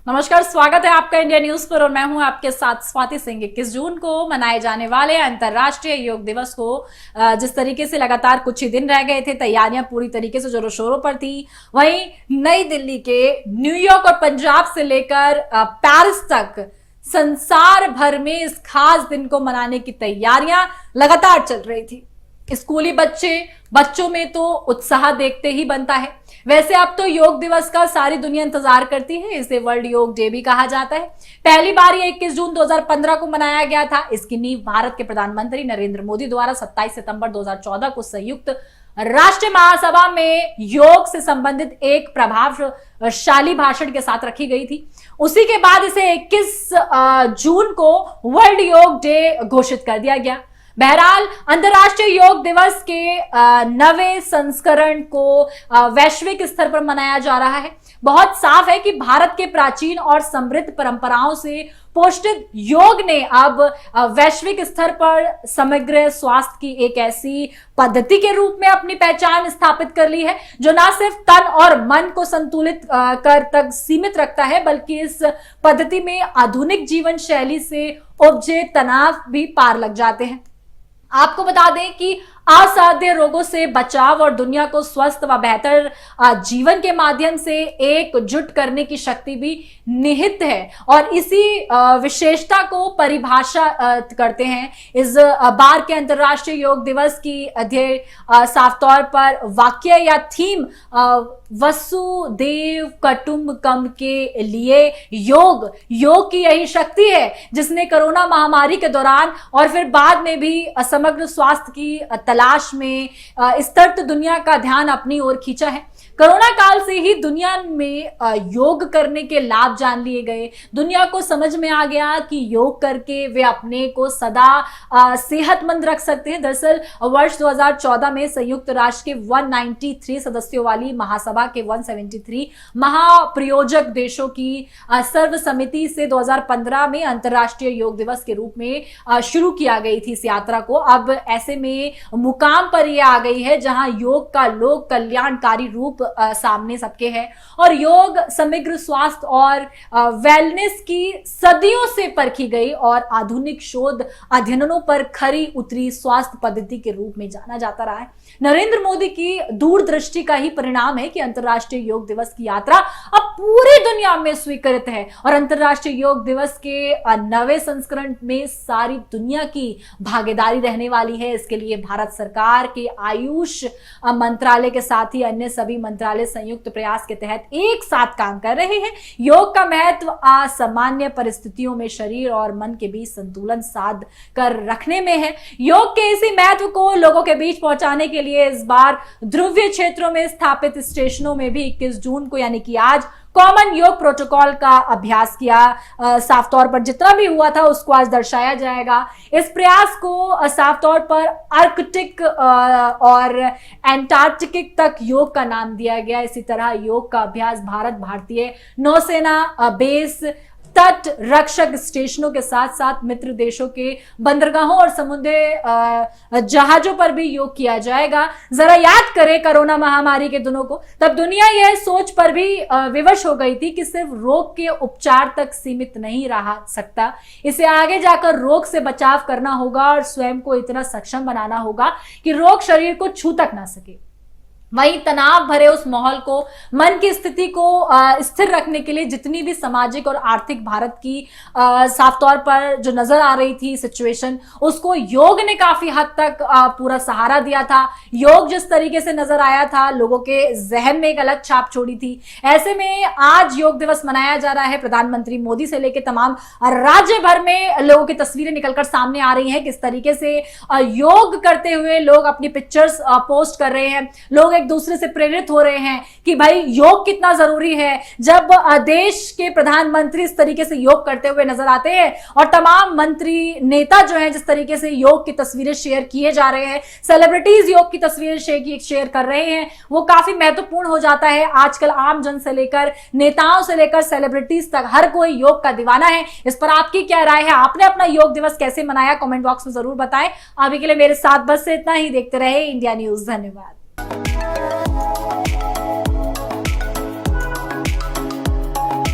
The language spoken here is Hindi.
नमस्कार, स्वागत है आपका इंडिया न्यूज पर और मैं हूं आपके साथ स्वाति सिंह। 21 जून को मनाए जाने वाले अंतर्राष्ट्रीय योग दिवस को जिस तरीके से लगातार कुछ ही दिन रह गए थे, तैयारियां पूरी तरीके से जोरों शोरों पर थी। वहीं नई दिल्ली के न्यूयॉर्क और पंजाब से लेकर पेरिस तक संसार भर में इस खास दिन को मनाने की तैयारियां लगातार चल रही थी। स्कूली बच्चों में तो उत्साह देखते ही बनता है। वैसे अब तो योग दिवस का सारी दुनिया इंतजार करती है। इसे वर्ल्ड योग डे भी कहा जाता है। पहली बार ये 21 जून 2015 को मनाया गया था। इसकी नींव भारत के प्रधानमंत्री नरेंद्र मोदी द्वारा 27 सितंबर 2014 को संयुक्त राष्ट्र महासभा में योग से संबंधित एक प्रभावशाली भाषण के साथ रखी गई थी। उसी के बाद इसे 21 जून को वर्ल्ड योग डे घोषित कर दिया गया। बहरहाल अंतर्राष्ट्रीय योग दिवस के नवे संस्करण को वैश्विक स्तर पर मनाया जा रहा है। बहुत साफ है कि भारत के प्राचीन और समृद्ध परंपराओं से पोषित योग ने अब वैश्विक स्तर पर समग्र स्वास्थ्य की एक ऐसी पद्धति के रूप में अपनी पहचान स्थापित कर ली है, जो न सिर्फ तन और मन को संतुलित कर तक सीमित रखता है, बल्कि इस पद्धति में आधुनिक जीवन शैली से उपजे तनाव भी पार लग जाते हैं। आपको बता दें कि असाध्य रोगों से बचाव और दुनिया को स्वस्थ व बेहतर जीवन के माध्यम से एकजुट करने की शक्ति भी निहित है और इसी विशेषता को परिभाषा करते हैं। इस बार के अंतर्राष्ट्रीय योग दिवस की अध्यय साफ तौर पर वाक्य या थीम वसुदेव कुटुंबकम के लिए योग की यही शक्ति है जिसने कोरोना महामारी के दौरान और फिर बाद में भी समग्र स्वास्थ्य की तलाश में इस तरह दुनिया का ध्यान अपनी ओर खींचा है। कोरोना काल से ही दुनिया में योग करने के लाभ जान लिए गए। दुनिया को समझ में आ गया कि योग करके वे अपने को सदा सेहतमंद रख सकते हैं। दरअसल वर्ष 2014 में संयुक्त राष्ट्र के 193 सदस्यों वाली महासभा के 173 महाप्रयोजक देशों की सर्व समिति से 2015 में अंतर्राष्ट्रीय योग दिवस के रूप में शुरू किया गई थी इस यात्रा को। अब ऐसे में मुकाम पर यह आ गई है जहां योग का लोक कल्याणकारी रूप सामने सबके है और योग समग्र स्वास्थ्य और वेलनेस की सदियों से परखी गई और आधुनिक शोध अध्ययनों पर खरी उतरी स्वास्थ्य पद्धति के रूप में जाना जाता रहा है। नरेंद्र मोदी की दूरदृष्टि का ही परिणाम है कि अंतर्राष्ट्रीय योग दिवस की यात्रा अब पूरी दुनिया में स्वीकृत है और अंतर्राष्ट्रीय योग दिवस के नवे संस्करण में सारी दुनिया की भागीदारी रहने वाली है। इसके लिए भारत सरकार के आयुष मंत्रालय के साथ ही अन्य सभी मंत्रालय संयुक्त प्रयास के तहत एक साथ काम कर रहे हैं। योग का महत्व असामान्य परिस्थितियों में शरीर और मन के बीच संतुलन साध कर रखने में है। योग के इसी महत्व को लोगों के बीच पहुंचाने के लिए इस बार ध्रुवीय क्षेत्रों में स्थापित स्टेशनों में भी 21 जून को यानी कि आज कॉमन योग प्रोटोकॉल का अभ्यास किया। साफ तौर पर जितना भी हुआ था उसको आज दर्शाया जाएगा। इस प्रयास को साफ तौर पर आर्कटिक और एंटार्कटिक तक योग का नाम दिया गया। इसी तरह योग का अभ्यास भारतीय नौसेना बेस, तट रक्षक स्टेशनों के साथ साथ मित्र देशों के बंदरगाहों और समुद्री जहाजों पर भी योग किया जाएगा। जरा याद करें कोरोना महामारी के दिनों को, तब दुनिया यह सोच पर भी विवश हो गई थी कि सिर्फ रोग के उपचार तक सीमित नहीं रह सकता, इसे आगे जाकर रोग से बचाव करना होगा और स्वयं को इतना सक्षम बनाना होगा कि रोग शरीर को छू तक ना सके। वहीं तनाव भरे उस माहौल को, मन की स्थिति को स्थिर रखने के लिए जितनी भी सामाजिक और आर्थिक भारत की साफ तौर पर जो नजर आ रही थी सिचुएशन, उसको योग ने काफी हद तक पूरा सहारा दिया था। योग जिस तरीके से नजर आया था, लोगों के जहन में एक अलग छाप छोड़ी थी। ऐसे में आज योग दिवस मनाया जा रहा है। प्रधानमंत्री मोदी से लेकर तमाम राज्य भर में लोगों की तस्वीरें निकलकर सामने आ रही हैं। किस तरीके से योग करते हुए लोग अपनी पिक्चर्स पोस्ट कर रहे हैं, लोग एक दूसरे से प्रेरित हो रहे हैं कि भाई योग कितना जरूरी है। जब देश के प्रधानमंत्री इस तरीके से योग करते हुए नजर आते हैं और तमाम मंत्री नेता जो हैं जिस तरीके से योग की तस्वीरें शेयर किए जा रहे हैं, सेलिब्रिटीज योग की तस्वीरें शेयर कर रहे हैं, वो काफी महत्वपूर्ण हो जाता है। आजकल आम जन से लेकर नेताओं से लेकर सेलिब्रिटीज तक हर कोई योग का दीवाना है। इस पर आपकी क्या राय है? आपने अपना योग दिवस कैसे मनाया? कमेंट बॉक्स में जरूर बताएं। अभी के लिए मेरे साथ बस से इतना ही। देखते रहे इंडिया न्यूज। धन्यवाद।